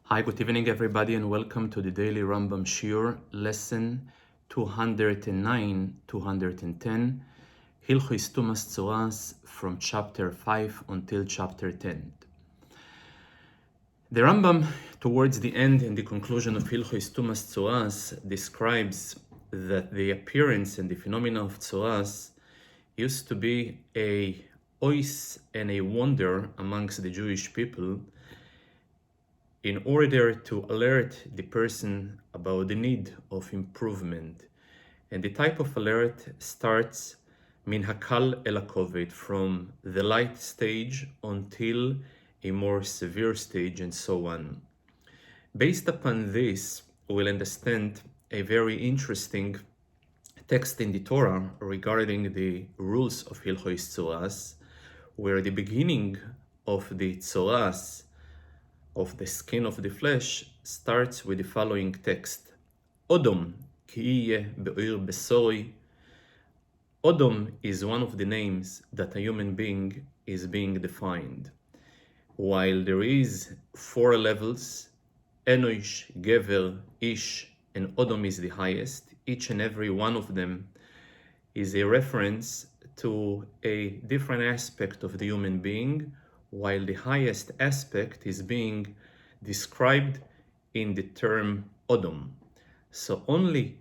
Hi, good evening, everybody, and welcome to the daily Rambam Shiur, lesson 209, 210, Hilchos Tum'at from chapter 5 until chapter 10. The Rambam, towards the end and the conclusion of Hilchos Tum'at, describes that the appearance and the phenomena of Tzoras used to be a ois and a wonder amongst the Jewish people, in order to alert the person about the need of improvement. And the type of alert starts min hakal el hakovet, from the light stage until a more severe stage, and so on. Based upon this, we'll understand a very interesting text in the Torah regarding the rules of Hilchos Tzoras, where the beginning of the Tzoras, of the skin of the flesh, starts with the following text. Odom ki'iye be'ir besori. Odom is one of the names that a human being is being defined. While there is 4 levels, Enosh, Gever, Ish, and Odom is the highest, each and every one of them is a reference to a different aspect of the human being, while the highest aspect is being described in the term Odom. So only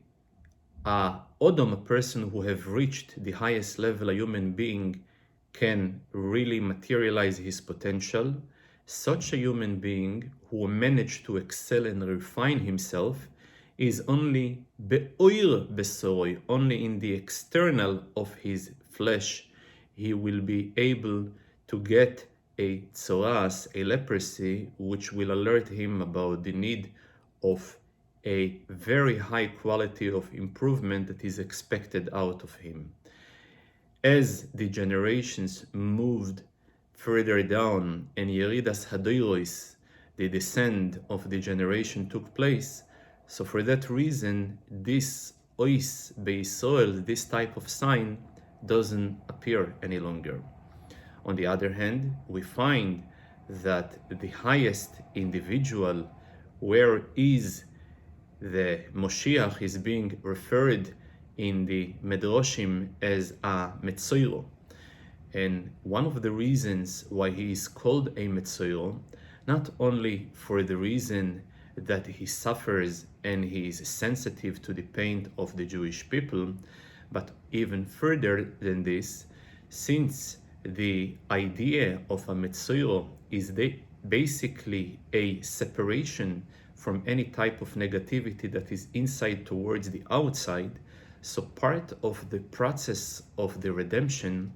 Odom, a person who have reached the highest level a human being, can really materialize his potential. Such a human being who managed to excel and refine himself is only be'oir besoroi, only in the external of his flesh he will be able to get a tzoras, a leprosy, which will alert him about the need of a very high quality of improvement that is expected out of him. As the generations moved further down and Yeridas Hadoiros, the descent of the generation, took place, so for that reason, this ois beisoel, this type of sign, doesn't appear any longer. On the other hand, we find that the highest individual, where is the Moshiach, is being referred in the Medrashim as a Metzora. And one of the reasons why he is called a Metzora, not only for the reason that he suffers and he is sensitive to the pain of the Jewish people, but even further than this, since the idea of a Metzora is basically a separation from any type of negativity that is inside towards the outside. So part of the process of the redemption,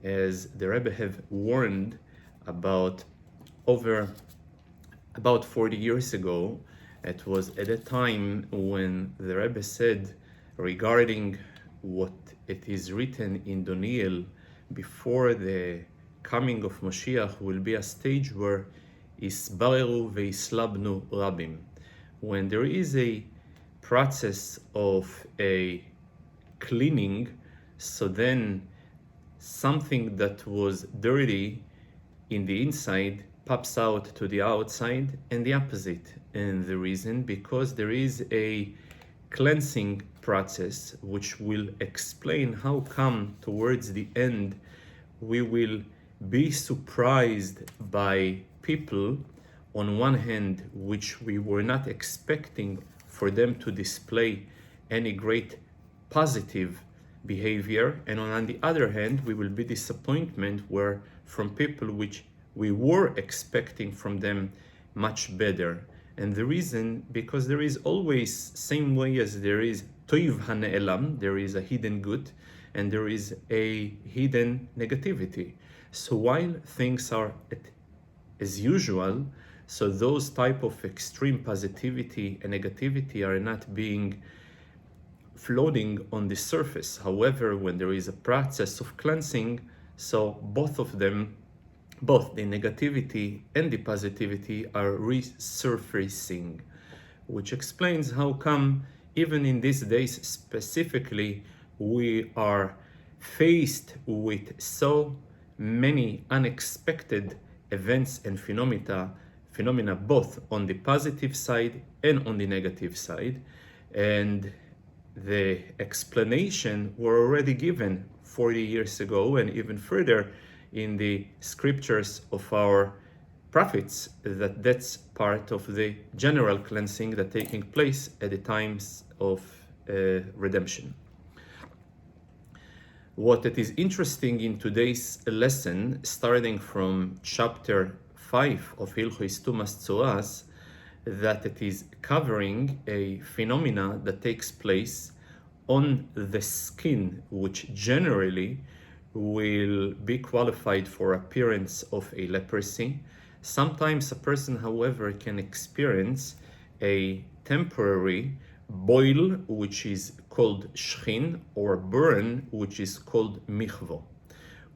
as the Rabbi have warned about about 40 years ago, it was at a time when the Rabbi said regarding what it is written in Daniel, before the coming of Mashiach will be a stage where isbareru veislabnu rabim, when there is a process of a cleaning, so then something that was dirty in the inside pops out to the outside, and the opposite. And the reason, because there is a cleansing process which will explain how come towards the end we will be surprised by people on one hand which we were not expecting for them to display any great positive behavior, and on the other hand we will be disappointment where from people which we were expecting from them much better. And the reason, because there is always, same way as there is toiv hane'elam, there is a hidden good and there is a hidden negativity. So while things are as usual, so those type of extreme positivity and negativity are not being floating on the surface. However, when there is a process of cleansing, so both of them, both the negativity and the positivity, are resurfacing, which explains how come even in these days specifically we are faced with so many unexpected events and phenomena phenomena both on the positive side and on the negative side. And the explanation were already given 40 years ago and even further in the scriptures of our prophets, that's part of the general cleansing that taking place at the times of redemption. What it is interesting in today's lesson, starting from chapter 5 of Hilchos Tum'at, that it is covering a phenomena that takes place on the skin, which generally will be qualified for appearance of a leprosy. Sometimes a person, however, can experience a temporary boil, which is called shchin, or burn, which is called michvo.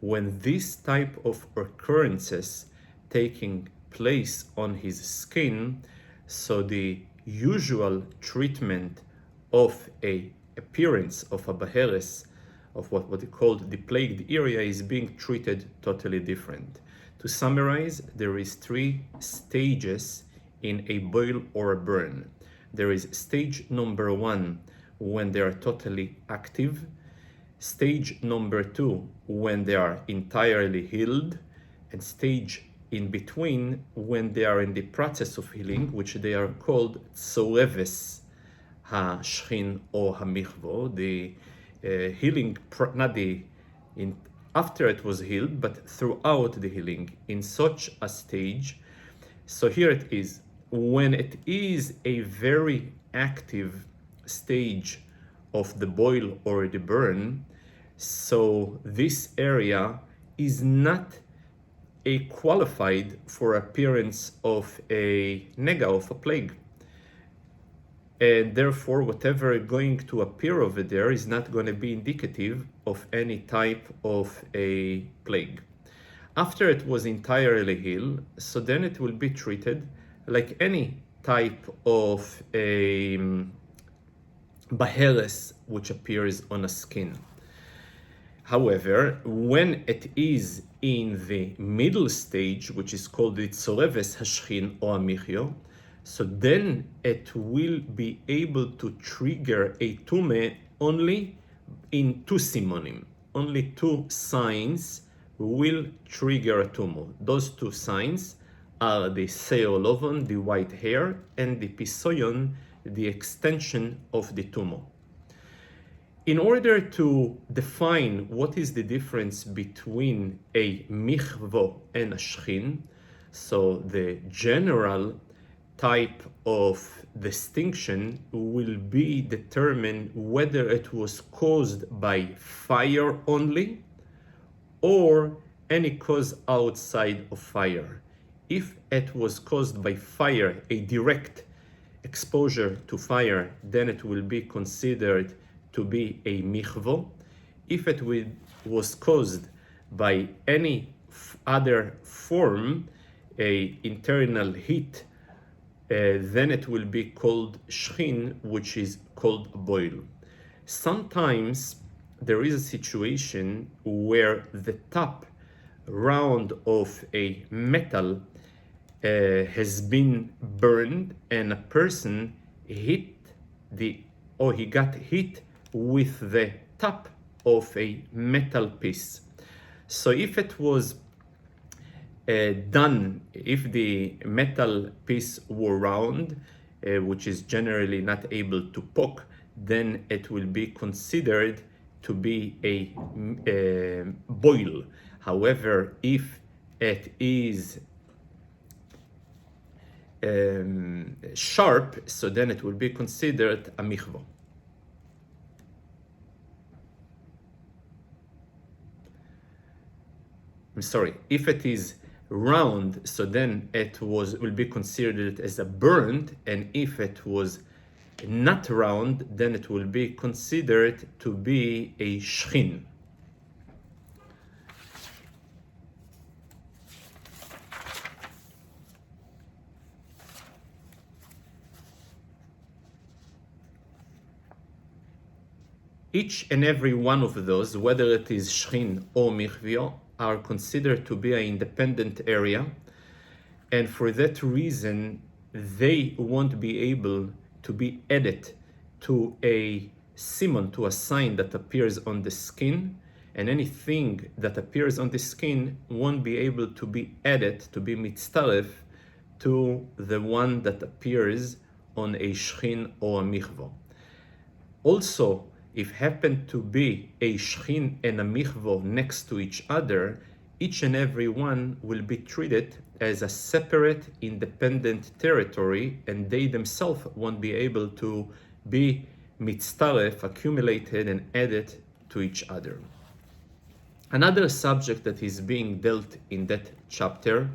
When this type of occurrences taking place on his skin, so the usual treatment of a appearance of a baheres, of what they called the plagued area, is being treated totally different. To summarize, there is 3 stages in a boil or a burn. There is stage number 1, when they are totally active. Stage number 2, when they are entirely healed. And stage in between, when they are in the process of healing, which they are called tzoreves ha-shchin or ha-michvo. The healing, not the after it was healed, but throughout the healing, in such a stage. So here it is. When it is a very active stage of the boil or the burn, so this area is not a qualified for appearance of a nega, of a plague. And therefore, whatever is going to appear over there is not going to be indicative of any type of a plague. After it was entirely healed, so then it will be treated like any type of a baheres which appears on a skin. However, when it is in the middle stage, which is called the tzoreves hashchin or amichio, so then it will be able to trigger a tume only in 2 simonim. Only 2 signs will trigger a tumo. Those 2 signs are the seolovon, the white hair, and the pisoyon, the extension of the tumo. In order to define what is the difference between a michvo and a shchin, so the general type of distinction will be determined whether it was caused by fire only or any cause outside of fire. If it was caused by fire, a direct exposure to fire, then it will be considered to be a michvo. If it was caused by any other form, a internal heat, then it will be called shchin, which is called boil. Sometimes there is a situation where the top round of a metal has been burned and a person he got hit with the top of a metal piece. So if it was done, if the metal piece were round, which is generally not able to poke, then it will be considered to be a boil. However, if it is sharp, so then it will be considered a michvo. I'm sorry, if it is round, so then it will be considered as a burnt, and if it was not round, then it will be considered to be a shchin. Each and every one of those, whether it is shchin or michvio, are considered to be an independent area, And for that reason, they won't be able to be added to a simon, to a sign that appears on the skin, and anything that appears on the skin won't be able to be added, to be mitztaref, to the one that appears on a shchin or a michvo. Also, if happen to be a shchin and a michvo next to each other, each and every one will be treated as a separate, independent territory, and they themselves won't be able to be mitztaref, accumulated and added to each other. Another subject that is being dealt in that chapter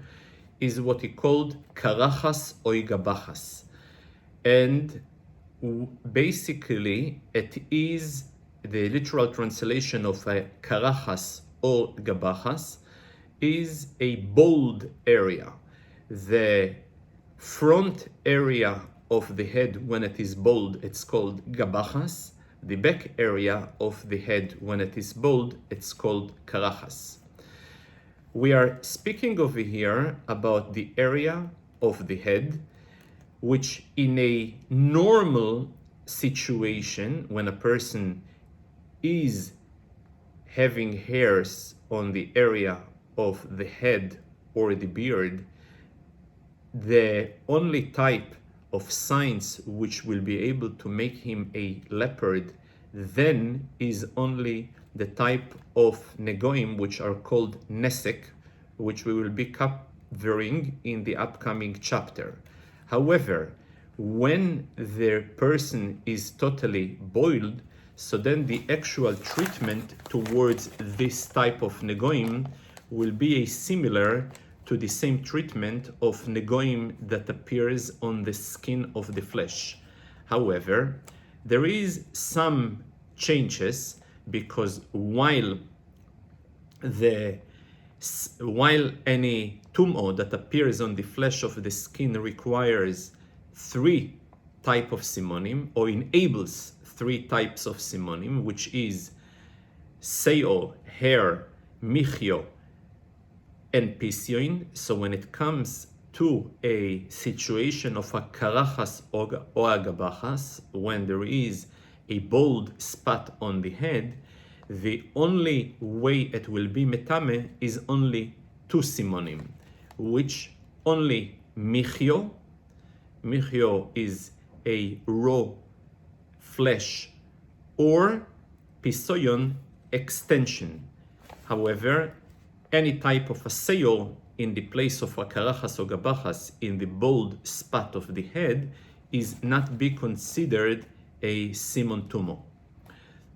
is what he called karachas oy gabachas. And basically, it is the literal translation of a karachas or gabachas is a bald area. The front area of the head, when it is bald, it's called gabachas. The back area of the head, when it is bald, it's called karachas. We are speaking over here about the area of the head, which in a normal situation, when a person is having hairs on the area of the head or the beard, the only type of signs which will be able to make him a leopard then is only the type of negoim which are called nesek, which we will be covering in the upcoming chapter. However, when the person is totally boiled, so then the actual treatment towards this type of negoim will be similar to the same treatment of negoim that appears on the skin of the flesh. However, there is some changes, because while any Tum'at that appears on the flesh of the skin requires 3 types of simonim, or enables 3 types of simonim, which is seo, hair, michyo, and pisioin. So when it comes to a situation of a karachas or a gabachas, when there is a bald spot on the head, the only way it will be metame is only 2 simonim, which only michyo is a raw flesh, or pisoyon, extension. However, any type of a seo in the place of a karachas or gabachas in the bald spot of the head is not be considered a simon tumo.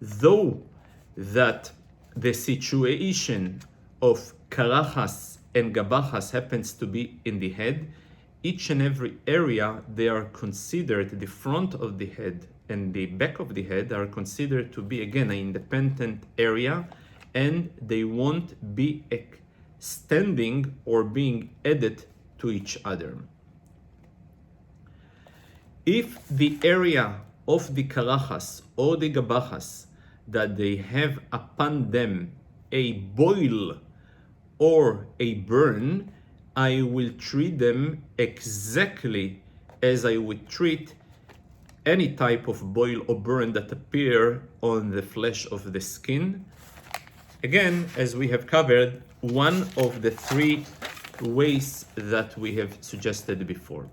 Though that the situation of karachas and gabachas happens to be in the head, each and every area they are considered, the front of the head and the back of the head are considered to be again an independent area, and they won't be extending or being added to each other. If the area of the karachas or the gabachas that they have upon them a boil or a burn, I will treat them exactly as I would treat any type of boil or burn that appear on the flesh of the skin. Again, as we have covered, one of the 3 ways that we have suggested before.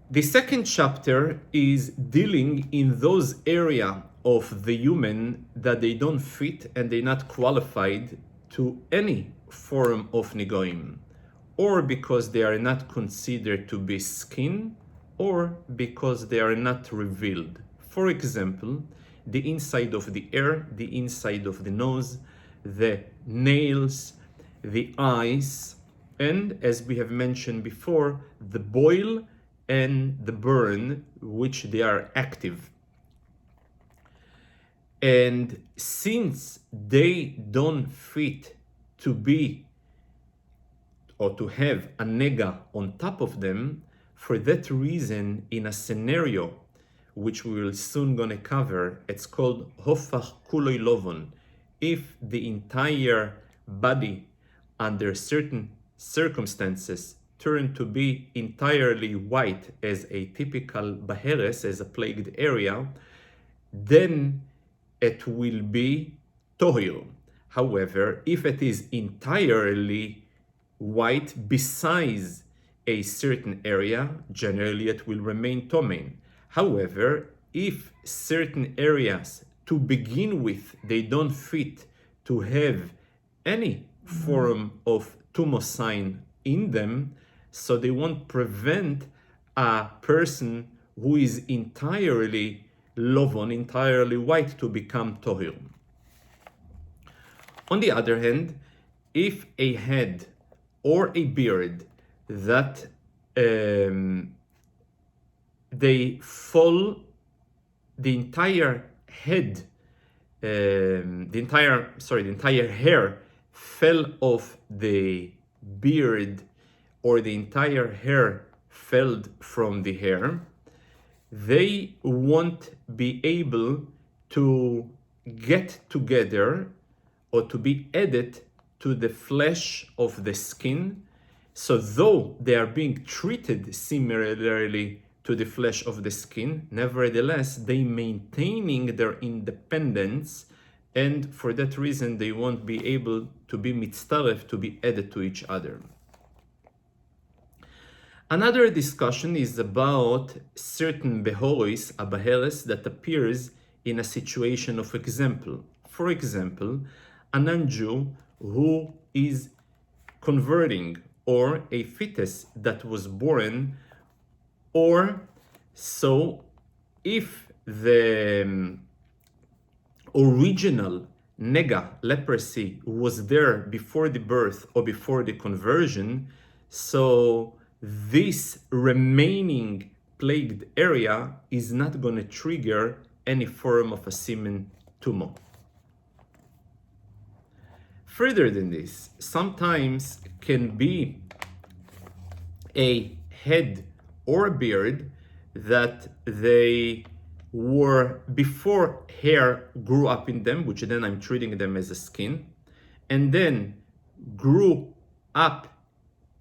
The second chapter is dealing in those areas of the human that they don't fit and they're not qualified to any form of negoim, or because they are not considered to be skin, or because they are not revealed. For example, the inside of the ear, the inside of the nose, the nails, the eyes, and as we have mentioned before, the boil and the burn, which they are active. And since they don't fit to be or to have a nega on top of them, for that reason, in a scenario which we will soon gonna cover, it's called hofach kuloi lovon. If the entire body under certain circumstances turn to be entirely white as a typical baheres, as a plagued area, then it will be tohir. However, if it is entirely white besides a certain area, generally it will remain tomein. However, if certain areas to begin with they don't fit to have any form of tumor sign in them, so they won't prevent a person who is entirely lovon, entirely white, to become tohir. On the other hand, if a head or a beard that they fall, the entire head, the entire hair fell off the beard, or the entire hair fell from the hair, they won't be able to get together or to be added to the flesh of the skin. So though they are being treated similarly to the flesh of the skin, nevertheless they maintaining their independence, and for that reason they won't be able to be mitzaref, to be added to each other. Another discussion is about certain behoris, a baheres that appears in a situation of example. For example, a non-Jew who is converting, or a fetus that was born, or so if the original nega, leprosy, was there before the birth or before the conversion, so this remaining plagued area is not going to trigger any form of a semen tumor. Further than this, sometimes can be a head or a beard that they were before hair grew up in them, which then I'm treating them as a skin, and then grew up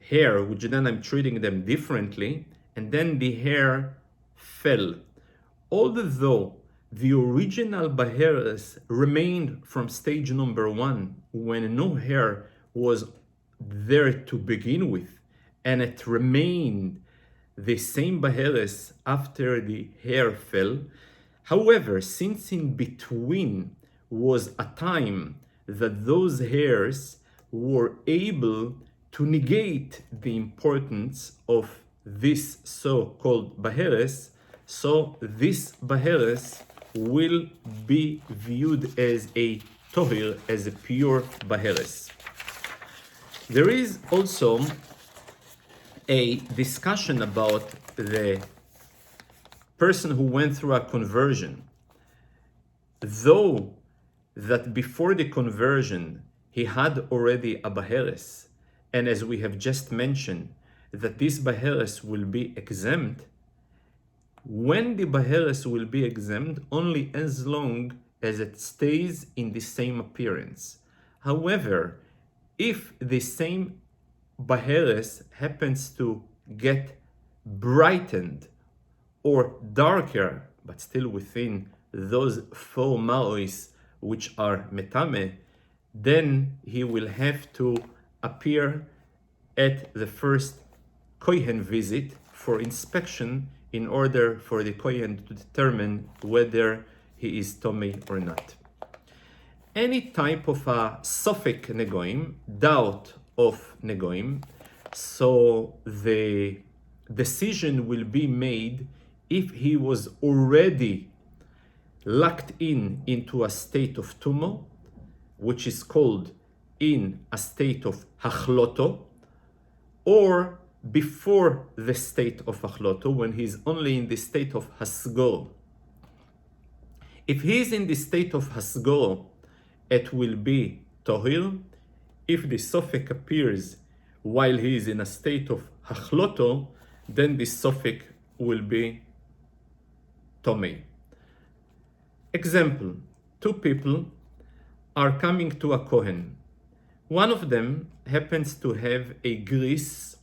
hair, which then I'm treating them differently, and then the hair fell. Although the original baheres remained from stage number 1, when no hair was there to begin with, and it remained the same baheres after the hair fell. However, since in between was a time that those hairs were able to negate the importance of this so-called baheres, so this baheres will be viewed as a tohir, as a pure baheres. There is also a discussion about the person who went through a conversion. Though that before the conversion he had already a baheres, and as we have just mentioned, that this baheres will be exempt, when the baheres will be exempt only as long as it stays in the same appearance. However, if the same baheres happens to get brightened or darker, but still within those four maois which are metame, then he will have to appear at the first kohen visit for inspection, in order for the kohen to determine whether he is tomei or not. Any type of a sofek negoim, doubt of negoim, so the decision will be made if he was already locked into a state of tumo, which is called in a state of hachloto, or before the state of achloto, when he's only in the state of hasgo. If he's in the state of hasgo, it will be tohir. If the sofek appears while he is in a state of hachloto, then the sofek will be tomei. Example, two people are coming to a kohen One of them happens to have a grease,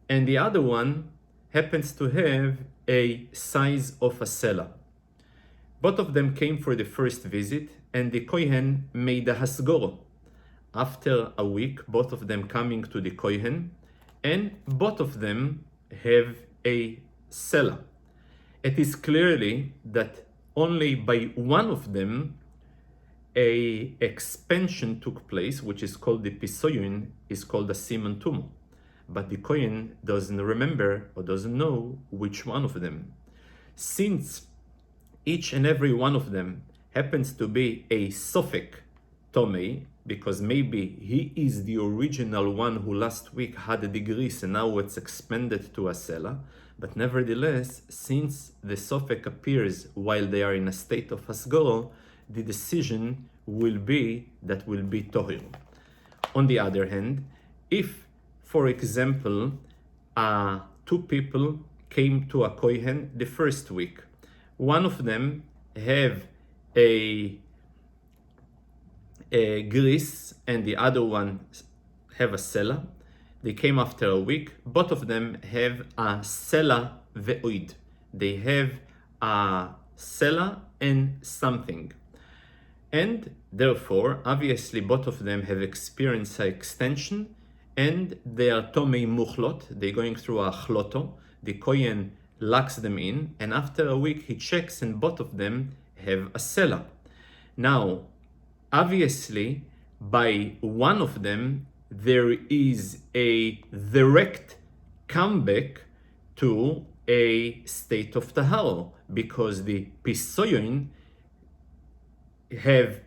and the other one happens to have a size of a sela. Both of them came for the first visit, and the Kohen made a hasgoro. After a week, both of them coming to the Kohen, and both of them have a sela. It is clearly that only by one of them a expansion took place, which is called the pisoyun, is called the siman tumo. But the Kohen doesn't remember or doesn't know which one of them. Since each and every one of them happens to be a sofek tomei, because maybe he is the original one who last week had a grease and now it's expanded to a sela. But nevertheless, since the sofek appears while they are in a state of hasgoro, the decision will be that will be tohir. On the other hand, if, for example, two people came to a kohen the first week, one of them have a grease and the other one have a sela. They came after a week. Both of them have a sela ve'oid. They have a sela and something. And therefore, obviously, both of them have experienced an extension and they are tomei muchlot. They're going through a chloto. The kohen locks them in, and after a week he checks and both of them have a sela. Now, obviously, by one of them, there is a direct comeback to a state of taharo, because the pisoyon have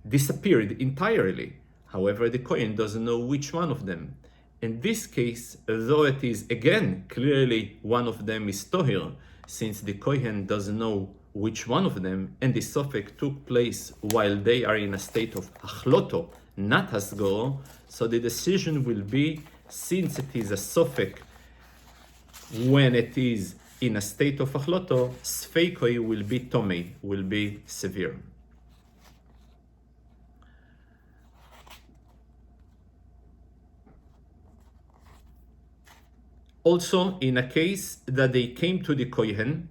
disappeared entirely. However, the Kohen doesn't know which one of them. In this case, though it is again clearly one of them is tohir, since the Kohen doesn't know which one of them, and the sofek took place while they are in a state of achloto, not hasgoro, so the decision will be, since it is a sofek when it is in a state of achloto, sfeikoi will be tomei, will be severe. Also, in a case that they came to the Kohen,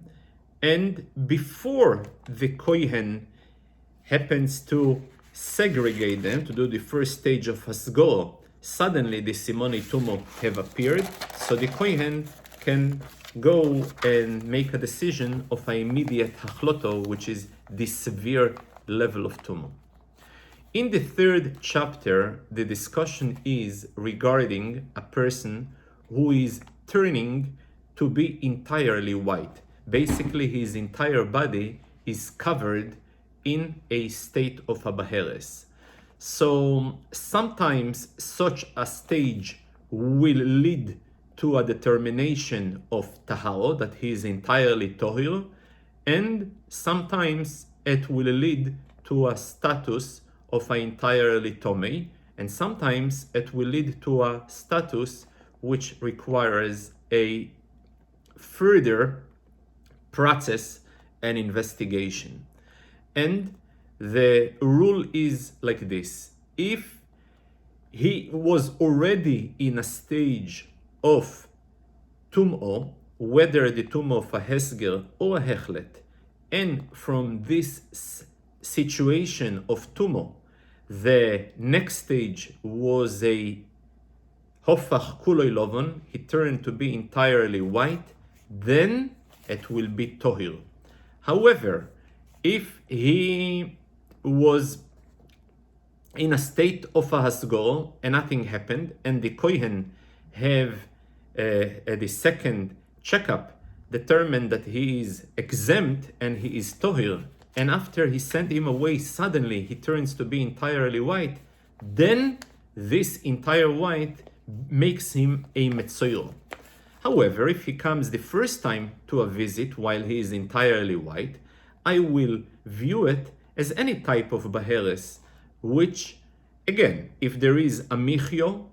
and before the Kohen happens to segregate them, to do the first stage of Hasgor, suddenly the Simoni Tumo have appeared, so the Kohen can go and make a decision of an immediate Hachloto, which is the severe level of Tumo. In the third chapter, the discussion is regarding a person who is turning to be entirely white. Basically, his entire body is covered in a state of abaheres. So sometimes such a stage will lead to a determination of taharo, that he is entirely tohir, and sometimes it will lead to a status of an entirely tomei, and sometimes it will lead to a status which requires a further process and investigation. And the rule is like this: if he was already in a stage of tum'o, whether the tum'o of a hesger or a hechlet, and from this situation of tum'o, the next stage was a hofach kuloi lovon, he turned to be entirely white, then it will be tohir. However, if he was in a state of a hasgor and nothing happened, and the kohen have the second checkup determined that he is exempt and he is tohir, and after he sent him away, suddenly he turns to be entirely white, then this entire white makes him a Metzora. However, if he comes the first time to a visit while he is entirely white, I will view it as any type of baheres, which, again, if there is a michyo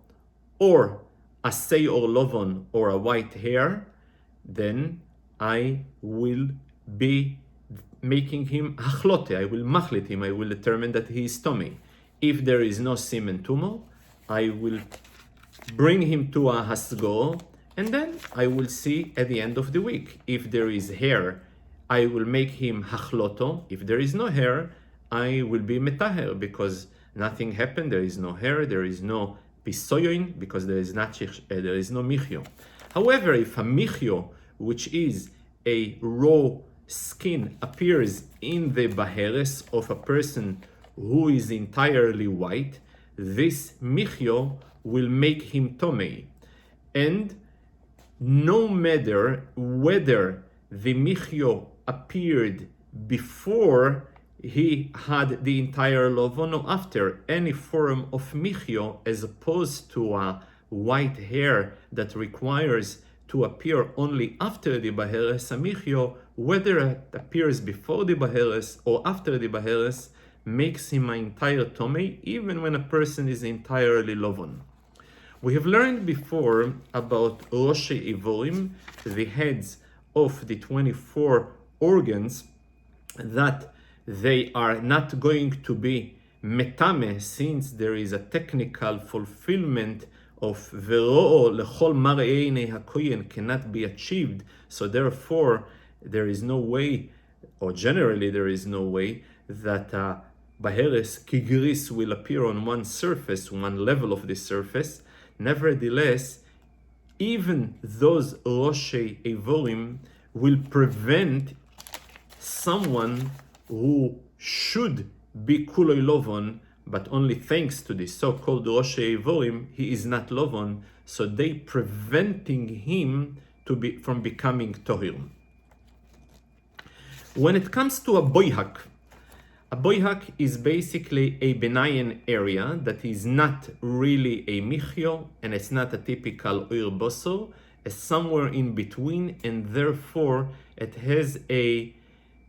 or a sei or lovon or a white hair, then I will be making him hachlote, I will machlit him, I will determine that he is tomei. If there is no semen tumor, I will bring him to a hasgo, and then I will see at the end of the week. If there is hair, I will make him hachloto. If there is no hair, I will be metaher, because nothing happened, there is no hair, there is no pisoyoin, because there is no michyo. However, if a michyo, which is a raw skin, appears in the baheres of a person who is entirely white, this michyo will make him tomei. And no matter whether the michyo appeared before he had the entire lovon or after, any form of michyo, as opposed to a white hair that requires to appear only after the baheres michyo, whether it appears before the baheres or after the baheres, makes him an entire tomei, even when a person is entirely lovon. We have learned before about Roshei Ivorim, the heads of the 24 organs, that they are not going to be metame, since there is a technical fulfillment of vero'o lechol mar'ei einei hakohen cannot be achieved. So therefore, there is no way, or generally there is no way, that baheres kigris will appear on one surface, one level of the surface. Nevertheless, even those Roshei Ivorim will prevent someone who should be kuloi lovon, but only thanks to the so-called Roshei Ivorim, he is not lovon, so they preventing him from becoming tohir. When it comes to a boihak is basically a benign area that is not really a michyo, and it's not a typical oir bosor, it's somewhere in between, and therefore it has a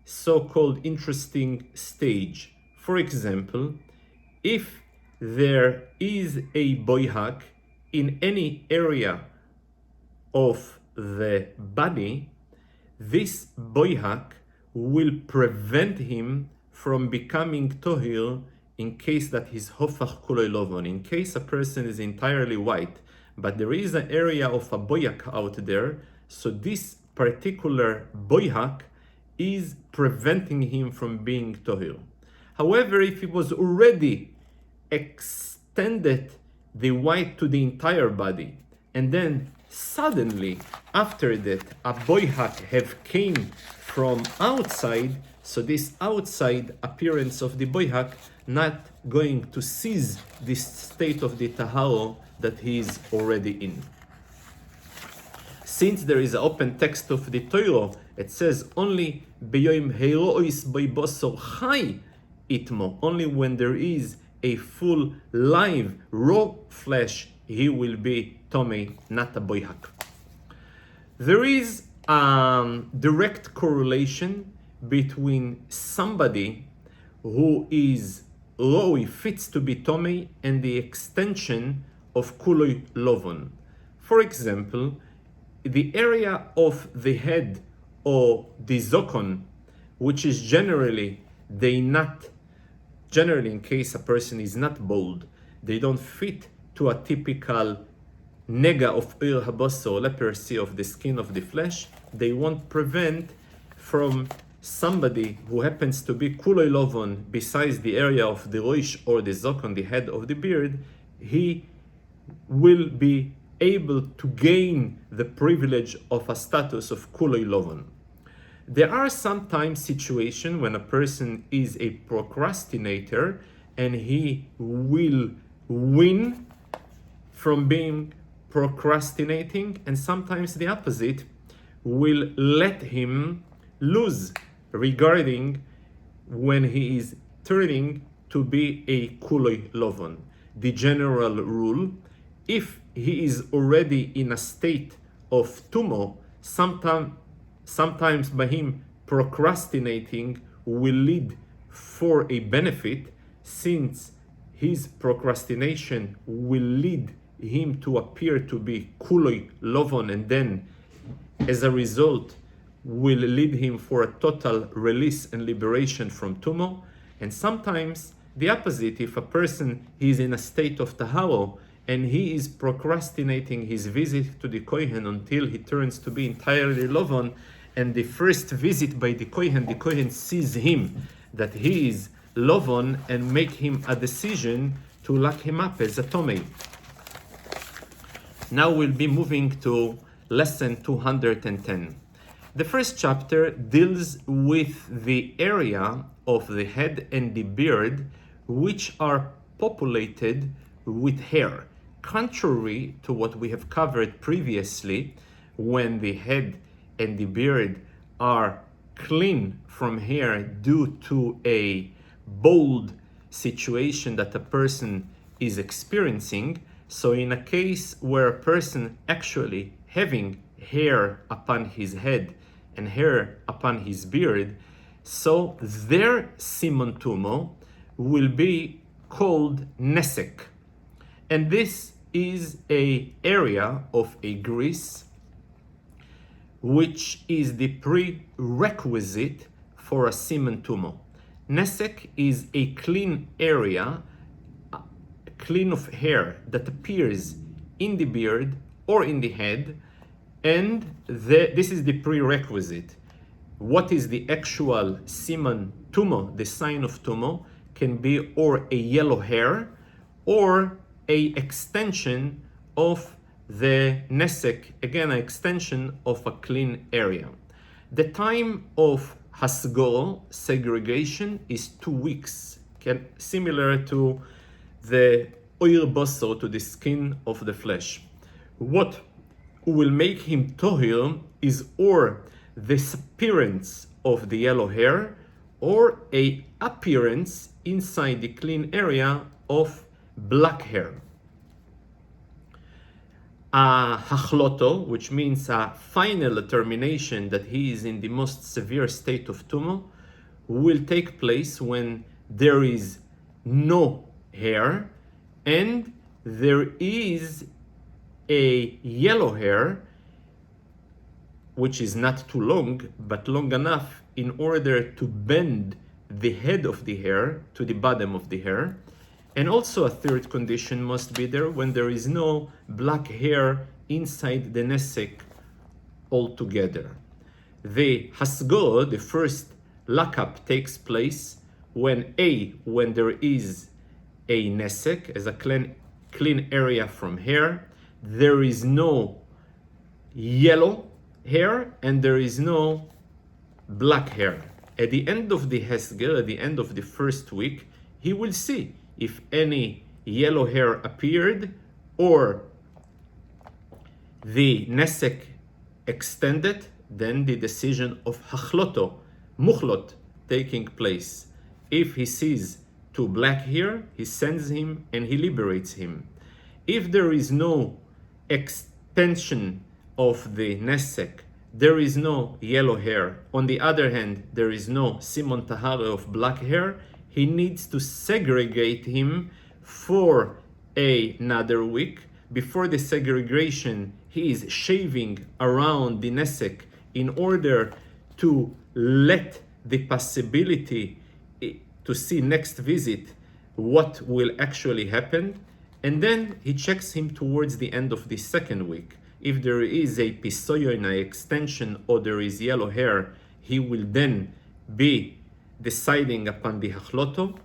so-called interesting stage. For example, if there is a boihak in any area of the body, this boihak will prevent him from becoming tohir in case that he's hofach kuloi lovon. In case a person is entirely white, but there is an area of a boyak out there, so this particular boyak is preventing him from being tohir. However, if he was already extended the white to the entire body, and then suddenly after that a boyak have came from outside, so this outside appearance of the boyak not going to seize this state of the taharo that he is already in. Since there is an open text of the Torah, it says only beyoim herois boibosor chai itmo, only when there is a full live raw flesh he will be tomei, not a boyak. There is a direct correlation between somebody who is roi, fits to be tomei, and the extension of kuloi lovon. For example, the area of the head or the zokon, which is generally in case a person is not bald, they don't fit to a typical nega of ir habosor, leprosy of the skin of the flesh. They won't prevent from somebody who happens to be kuloi lovon besides the area of the roish or the zokon, the head of the beard, he will be able to gain the privilege of a status of kuloi lovon. There are sometimes situations when a person is a procrastinator and he will win from being procrastinating, and sometimes the opposite will let him lose regarding when he is turning to be a kuloi lovon. The general rule, if he is already in a state of tumo, sometimes by him procrastinating will lead for a benefit, since his procrastination will lead him to appear to be kuloi lovon, and then as a result will lead him for a total release and liberation from tumo. And sometimes The opposite, if a person is in a state of taharo and he is procrastinating his visit to the kohen until he turns to be entirely lovan, and the first visit by the kohen sees him that he is lovan and make him a decision to lock him up as a tomei. Now we'll be moving to lesson 210. The first chapter deals with the area of the head and the beard which are populated with hair. Contrary to what we have covered previously, when the head and the beard are clean from hair due to a bald situation that a person is experiencing. So in a case where a person actually having hair upon his head and hair upon his beard, so their simon tumo will be called nesek. And this is a area of a grease which is the prerequisite for a simon tumo. Nesek is a clean area, clean of hair that appears in the beard or in the head, and this is the prerequisite. What is the actual simon tumo, the sign of tumo, can be or a yellow hair or a extension of the nesek, again, an extension of a clean area. The time of hasgo, segregation, is 2 weeks, similar to the oir basar, to the skin of the flesh. What will make him tohir is or the appearance of the yellow hair or a appearance inside the clean area of black hair. A hachloto, which means a final determination that he is in the most severe state of tumo, will take place when there is no hair and there is a yellow hair which is not too long but long enough in order to bend the head of the hair to the bottom of the hair. And also a third condition must be there when there is no black hair inside the nesek altogether. The hasgo, the first lockup, takes place when there is a nesek, as a clean area from hair, there is no yellow hair and there is no black hair. At the end of the hesger, at the end of the first week, he will see if any yellow hair appeared or the nesek extended, then the decision of hachloto, muchlot, taking place. If he sees 2 black hair, he sends him and he liberates him. If there is no extension of the nesek, there is no yellow hair. On the other hand, there is no simon tahara of black hair. He needs to segregate him for another week. Before the segregation, he is shaving around the nesek in order to let the possibility to see next visit what will actually happen. And then he checks him towards the end of the second week. If there is a pisoyon, an extension, or there is yellow hair, he will then be deciding upon the hachloto.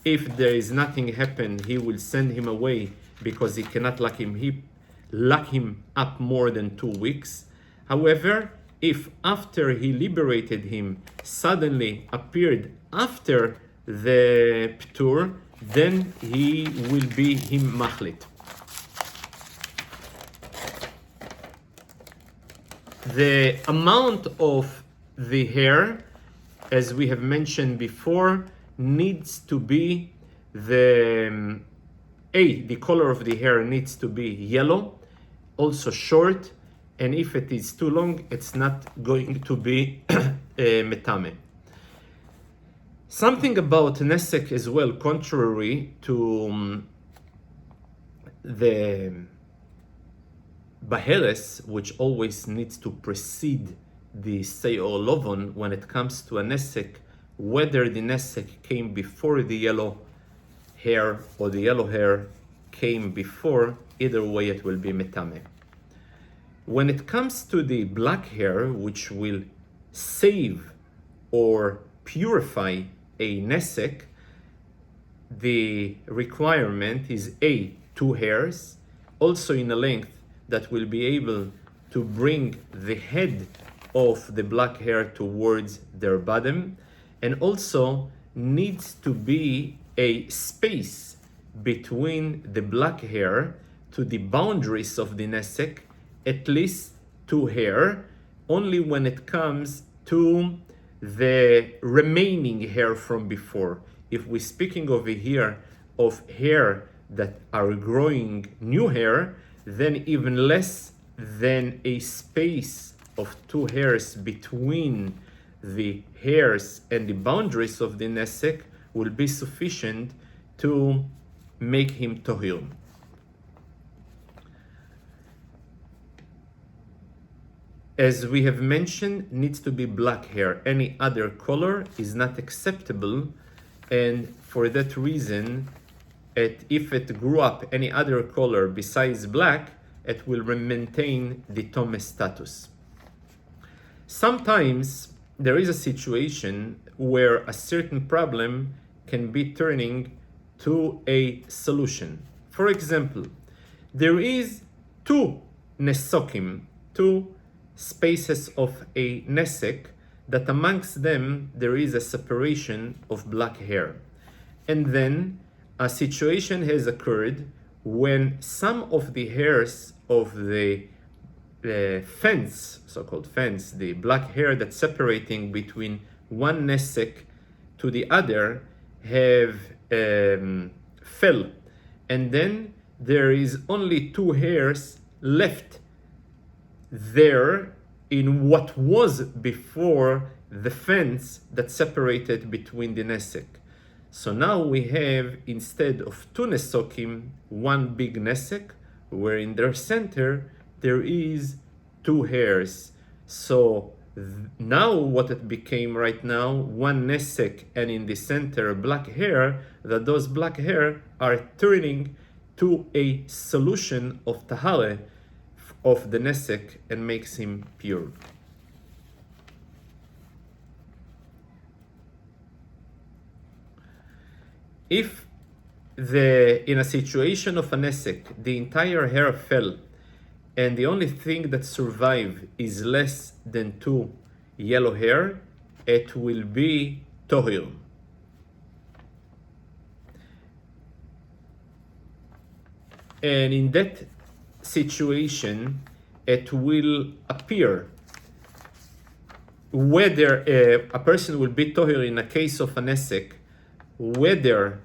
If there is nothing happen, he will send him away because he cannot lock him up more than 2 weeks. However, if after he liberated him suddenly appeared after the ptur, then he will be him machlit. The amount of the hair, as we have mentioned before, needs to be the color of the hair needs to be yellow, also short, and if it is too long, it's not going to be metame. Something about nesek as well, contrary to the baheres, which always needs to precede the seor lovon when it comes to a nesek, whether the nesek came before the yellow hair or the yellow hair came before, either way it will be metame. When it comes to the black hair, which will save or purify a nesek, the requirement is A, 2 hairs, also in a length that will be able to bring the head of the black hair towards their bottom, and also needs to be a space between the black hair to the boundaries of the nesek, at least 2 hair, only when it comes to the remaining hair from before. If we're speaking over here of hair that are growing new hair, then even less than a space of 2 hairs between the hairs and the boundaries of the nesek will be sufficient to make him tohir. As we have mentioned, needs to be black hair. Any other color is not acceptable, and for that reason, if it grew up any other color besides black, it will maintain the Tome status. Sometimes there is a situation where a certain problem can be turning to a solution. For example, there is 2 nesokim, 2 spaces of a nesek, that amongst them there is a separation of black hair. And then a situation has occurred when some of the hairs of the fence, so-called fence, the black hair that's separating between one nesek to the other, have fell. And then there is only 2 hairs left there in what was before the fence that separated between the nesek. So now we have, instead of 2 nesokim, 1 big nesek, where in their center there is 2 hairs. So now what it became right now, 1 nesek, and in the center black hair, that those black hair are turning to a solution of tahare of the nesek and makes him pure. If in a situation of a nesek, the entire hair fell, and the only thing that survived is less than 2 yellow hair, it will be tohir. And in that situation, it will appear whether a person will be tohir in a case of a nesek, whether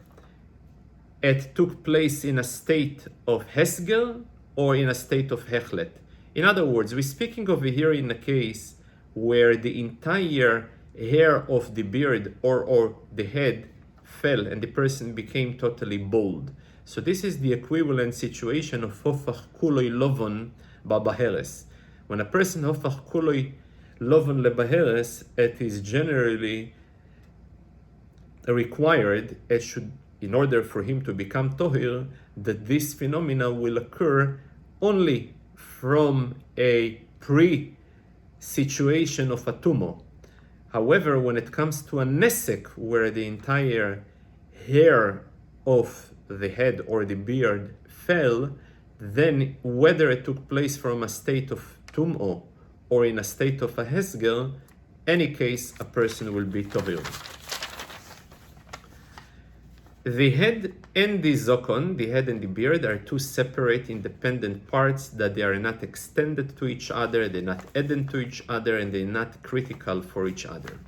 it took place in a state of hesgel or in a state of hechlet. In other words, we're speaking over here in a case where the entire hair of the beard or the head fell and the person became totally bald. So this is the equivalent situation of hofach kuloi lovon babaheres. When a person hofach kuloi lovon lebaheres, it is generally required, it should, in order for him to become tohir, that this phenomena will occur only from a pre-situation of a tumor. However, when it comes to a nesek, where the entire hair of the head or the beard fell, then whether it took place from a state of tum'o or in a state of a hesgel, any case a person will be tohir. The head and the zokon, the head and the beard, are 2 separate independent parts that they are not extended to each other, they're not added to each other, and they're not critical for each other.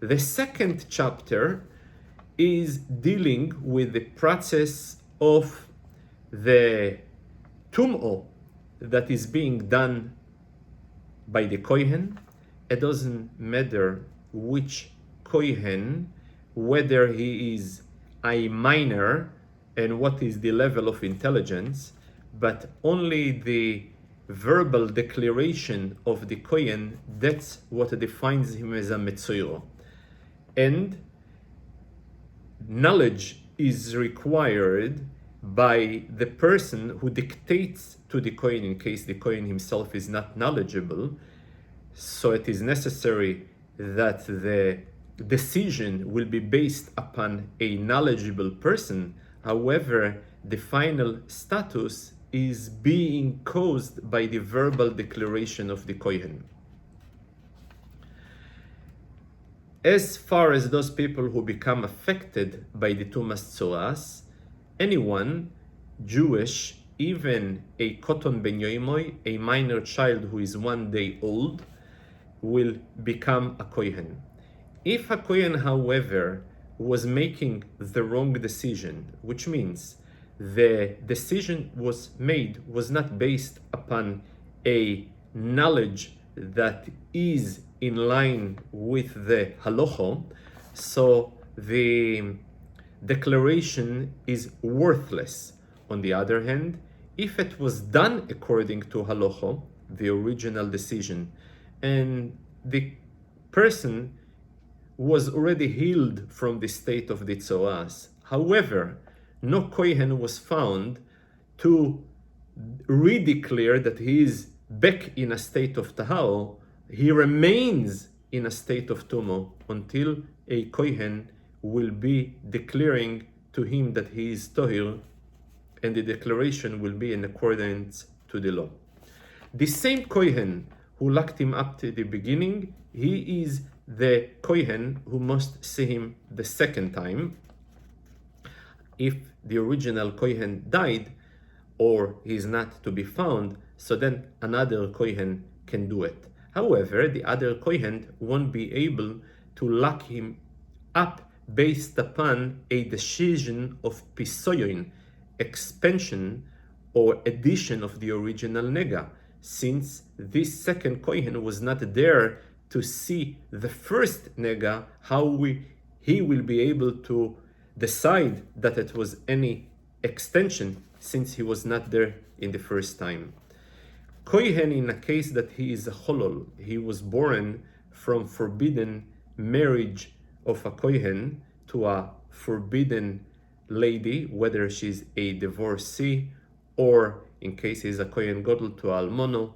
The second chapter is dealing with the process of the tum'o that is being done by the kohen. It doesn't matter which kohen, whether he is a minor and what is the level of intelligence, but only the verbal declaration of the kohen, that's what defines him as a Metzora. And knowledge is required by the person who dictates to the Kohen in case the Kohen himself is not knowledgeable. So it is necessary that the decision will be based upon a knowledgeable person. However, the final status is being caused by the verbal declaration of the Kohen. As far as those people who become affected by the Tum'at Tzara'at, anyone, Jewish, even a Koton Ben Yoimoy, a minor child who is 1 day old, will become a Kohen. If a Kohen, however, was making the wrong decision, which means the decision was not based upon a knowledge that is in line with the halacha, so the declaration is worthless. On the other hand, if it was done according to halacha, the original decision, and the person was already healed from the state of the Tzara'at, however, no Kohen was found to redeclare that he is back in a state of tahal, he remains in a state of tumah until a Kohen will be declaring to him that he is tohir, and the declaration will be in accordance to the law. The same Kohen who locked him up to the beginning, he is the Kohen who must see him the second time. If the original Kohen died or he is not to be found, so then another Kohen can do it. However, the other Kohen won't be able to lock him up based upon a decision of pisoyon, expansion or addition of the original nega, since this second Kohen was not there to see the first nega, he will be able to decide that it was any extension since he was not there in the first time. Kohen, in a case that he is a cholol, he was born from forbidden marriage of a Kohen to a forbidden lady, whether she's a divorcee or in case he's a Kohen Gadol to almono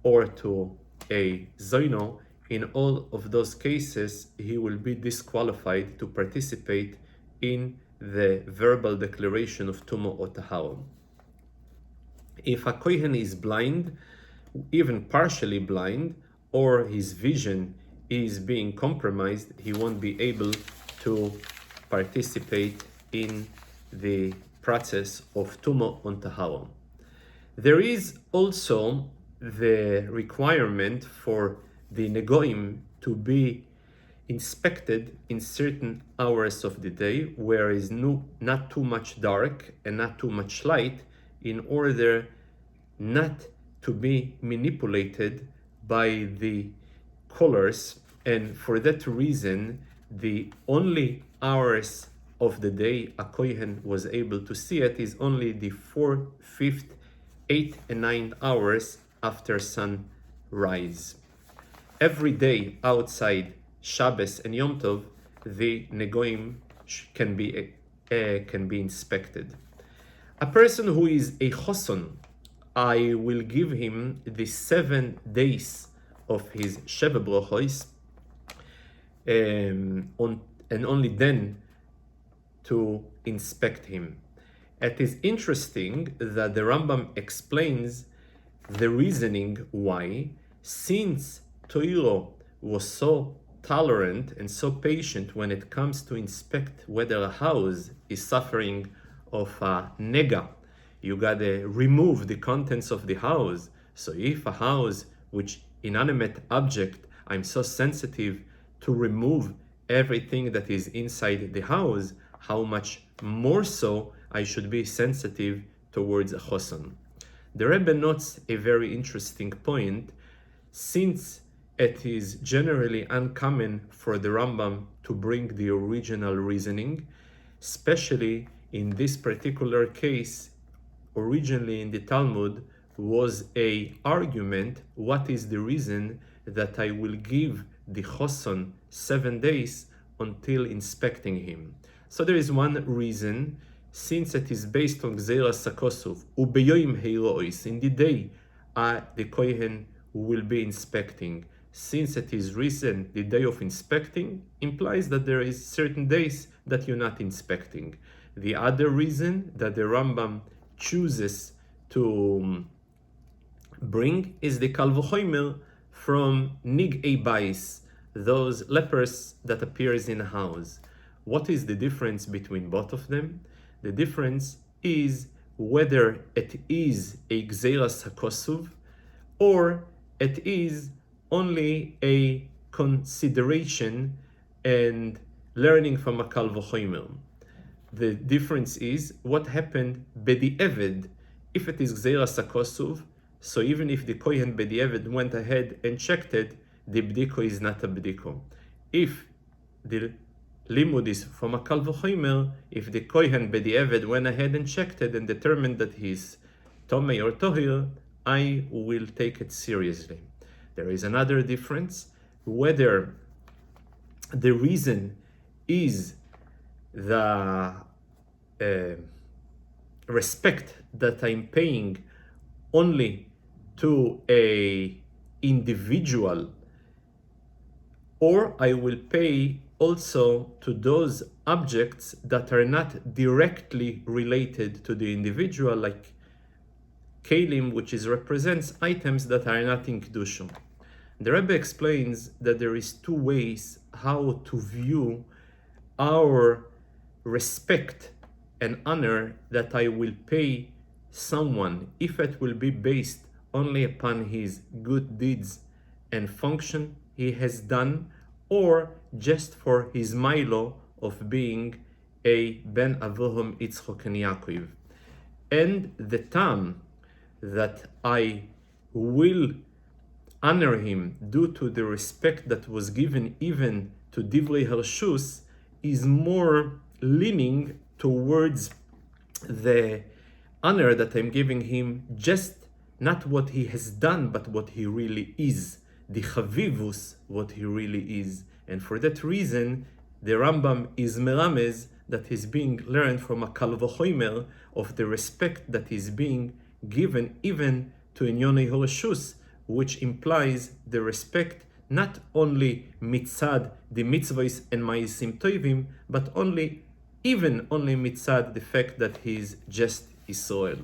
or to a zoino. In all of those cases, he will be disqualified to participate in the verbal declaration of Tumah or Tahara. If a Kohen is blind, even partially blind, or his vision is being compromised, he won't be able to participate in the process of Tumah on Tahara. There is also the requirement for the negoim to be inspected in certain hours of the day where is not too much dark and not too much light, in order not to be manipulated by the colors. And for that reason, the only hours of the day a Kohen was able to see it is only the 4th, 5th, 8th and 9th hours after sunrise. Every day outside Shabbos and Yom Tov, the negoim can be inspected. A person who is a choson, I will give him the 7 days of his Sheva Brochos, and only then to inspect him. It is interesting that the Rambam explains the reasoning why, since Toiro was so tolerant and so patient when it comes to inspect whether a house is suffering of a nega. You gotta remove the contents of the house. So if a house, which inanimate object, I'm so sensitive to remove everything that is inside the house, how much more so I should be sensitive towards a choson. The Rebbe notes a very interesting point, since it is generally uncommon for the Rambam to bring the original reasoning, especially in this particular case. Originally in the Talmud was a argument, what is the reason that I will give the choson 7 days until inspecting him? So there is one reason, since it is based on Gzeiras HaKosov, Ubeyoim Heirois, in the day the Kohen will be inspecting. Since it is recent, the day of inspecting implies that there is certain days that you're not inspecting. The other reason that the Rambam chooses to bring is the Kal V'chomer from Nig'ei Bais, those lepers that appears in a house. What is the difference between both of them? The difference is whether it is a Gzeiras HaKosov or it is only a consideration and learning from a Kal V'chomer. The difference is what happened b'di'evid. If it is Gzeiras HaKosov, so even if the Kohen b'di'evid went ahead and checked it, the bdiko is not a bdiko. If the limud is from a Kal V'chomer, if the Kohen b'di'evid went ahead and checked it and determined that he's Tomei or Tohir, I will take it seriously. There is another difference, whether the reason is the respect that I'm paying only to a individual, or I will pay also to those objects that are not directly related to the individual, like Kalim, which represents items that are not in Kedusha. The Rabbi explains that there is two ways how to view our respect and honor that I will pay someone, if it will be based only upon his good deeds and function he has done, or just for his milo of being a Ben Avraham, Yitzchok, and Yaakov. And the time that I will honor him due to the respect that was given even to Divrei Harshus is more leaning towards the honor that I'm giving him, just not what he has done, but what he really is, the chavivus, what he really is. And for that reason, the Rambam is meramez that is being learned from a Kal V'chomer of the respect that is being given even to Inyonei Horeshus, which implies the respect not only mitzad the mitzvahs and ma'asim tovim, but only mitzad the fact that he is just Israel.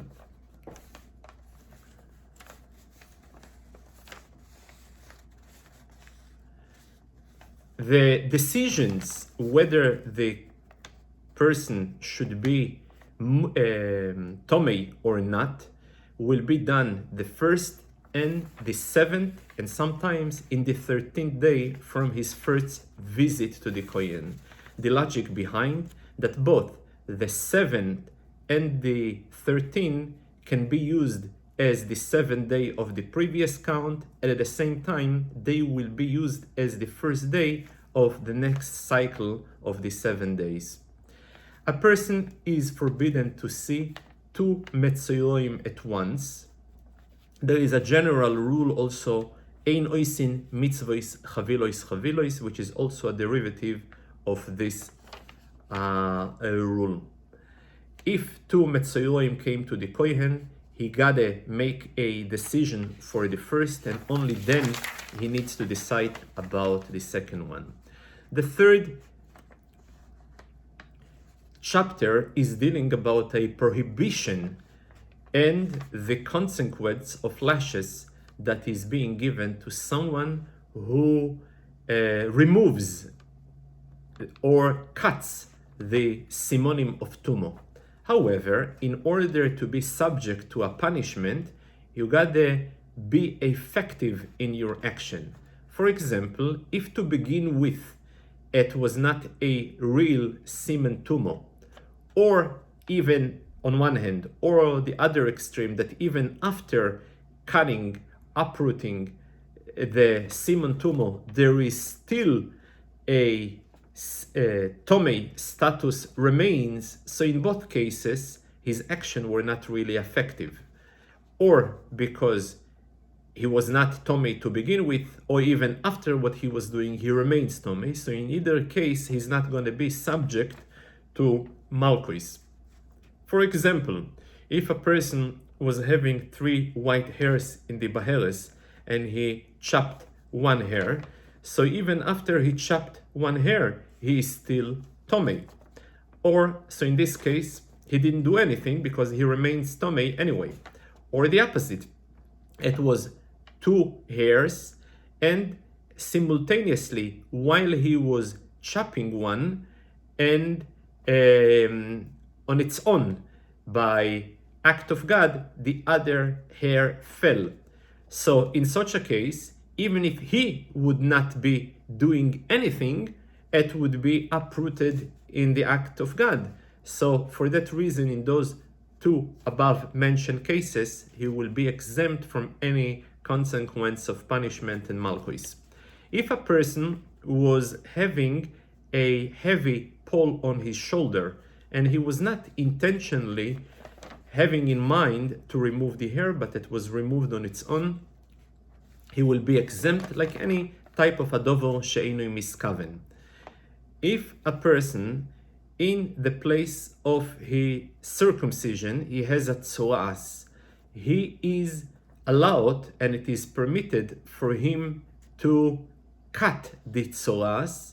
The decisions whether the person should be Tomei or not will be done the first and the 7th, and sometimes in the 13th day from his first visit to the Kohen. The logic behind that both the 7th and the 13th can be used as the 7th day of the previous count, and at the same time they will be used as the first day of the next cycle of the 7 days. A person is forbidden to see 2 Metzorim at once. There is a general rule also, Ein oisin mitzvos chavilois, which is also a derivative of this rule. If 2 Metzorim came to the Kohen, he gotta make a decision for the first, and only then he needs to decide about the second one. The third chapter is dealing about a prohibition and the consequence of lashes that is being given to someone who removes or cuts the simonim of tumo. However, in order to be subject to a punishment, you gotta be effective in your action. For example, if to begin with it was not a real siman tumo, or even on one hand, or the other extreme, that even after cutting, uprooting the siman tumo, there is still a tomei status remains, so in both cases his action were not really effective, or because he was not tomei to begin with, or even after what he was doing he remains tomei. So in either case he's not going to be subject to Malchus. For example, if a person was having 3 white hairs in the Baheres and he chopped one hair, so even after he chopped one hair, he is still Tomei. Or, so in this case, he didn't do anything because he remains Tomei anyway. Or the opposite, it was 2 hairs, and simultaneously, while he was chopping one, and on its own, by act of God, the other hair fell. So in such a case, even if he would not be doing anything, it would be uprooted in the act of God. So for that reason, in those 2 above mentioned cases, he will be exempt from any consequence of punishment and malchus. If a person was having a heavy pole on his shoulder and he was not intentionally having in mind to remove the hair, but it was removed on its own, he will be exempt like any type of adover she'einu miskaven. If a person in the place of his circumcision, he has a tzara'at, he is allowed and it is permitted for him to cut the tzara'at.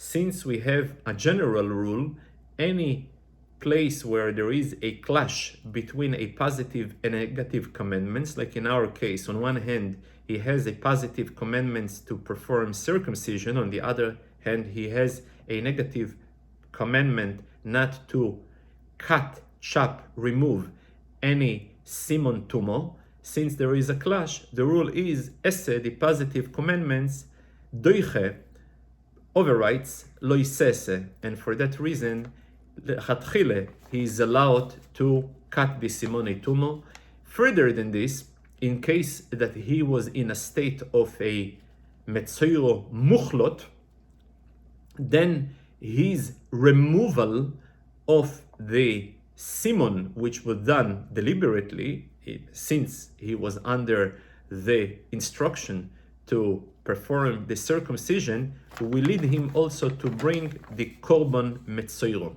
Since we have a general rule, any place where there is a clash between a positive and a negative commandments, like in our case, on one hand, he has a positive commandments to perform circumcision, on the other hand, he has a negative commandment not to cut, chop, remove any simon tumo. Since there is a clash, the rule is esse, the positive commandments, doiche, overrides loisese, and for that reason, he is allowed to cut the simone tumo. Further than this, in case that he was in a state of a Metzora muchlot, then his removal of the simon, which was done deliberately, since he was under the instruction to perform the circumcision, will lead him also to bring the korban Metzora.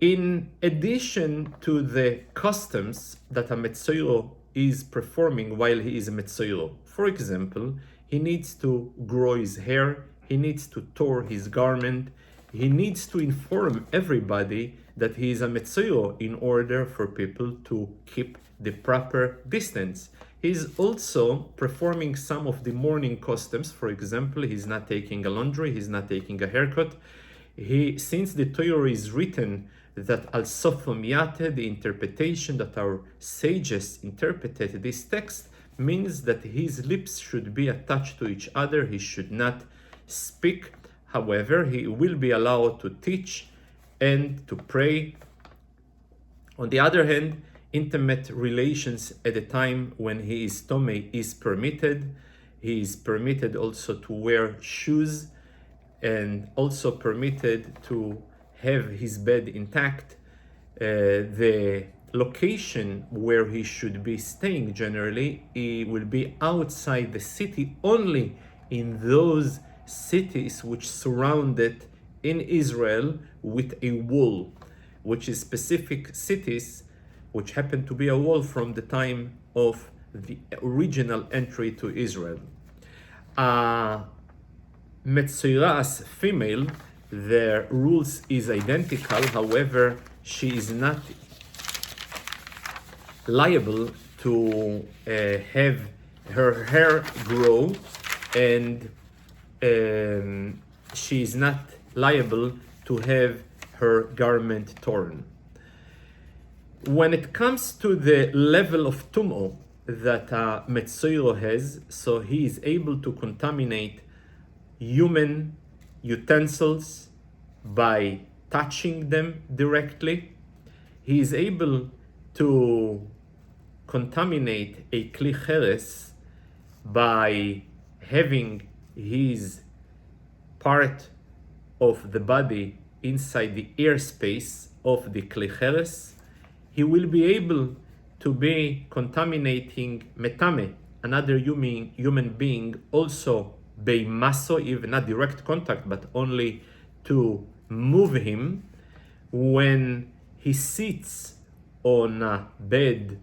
In addition to the customs that a Metzora is performing while he is a Metzora, for example, he needs to grow his hair, he needs to tore his garment, he needs to inform everybody that he is a Metzora in order for people to keep the proper distance. He's also performing some of the mourning customs. For example, he's not taking a laundry, he's not taking a haircut. Since the Torah is written that al sofo miyate, the interpretation that our sages interpreted this text, means that his lips should be attached to each other, he should not speak. However, he will be allowed to teach and to pray. On the other hand, intimate relations at the time when he is tomei is permitted. He is permitted also to wear shoes and also permitted to have his bed intact. The location where he should be staying generally, he will be outside the city, only in those cities which surround it in Israel with a wall, which is specific cities which happen to be a wall from the time of the original entry to Israel. Metzora's female, the rules is identical, however, she is not liable to have her hair grow, and she is not liable to have her garment torn. When it comes to the level of Tum'at that Metzora has, so he is able to contaminate human utensils by touching them directly. He is able to contaminate a kli cheres by having his part of the body inside the airspace of the kli cheres. He will be able to be contaminating metame, another human being, also beimaso, even not direct contact, but only to move him. When he sits on a bed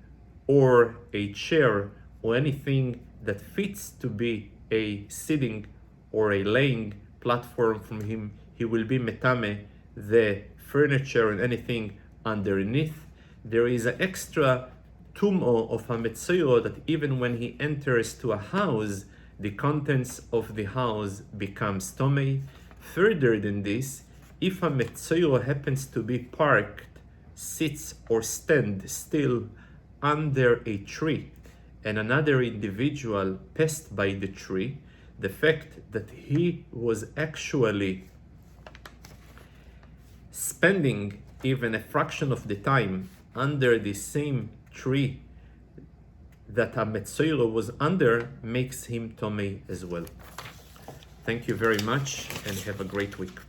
or a chair or anything that fits to be a sitting or a laying platform from him, he will be metame the furniture and anything underneath. There is an extra tum'o of a Metzora that even when he enters to a house, the contents of the house becomes tomei. Further than this, if a Metzora happens to be parked, sits or stand still under a tree, and another individual passed by the tree, the fact that he was actually spending even a fraction of the time under the same tree that a Metzora was under makes him tomei as well. Thank you very much and have a great week.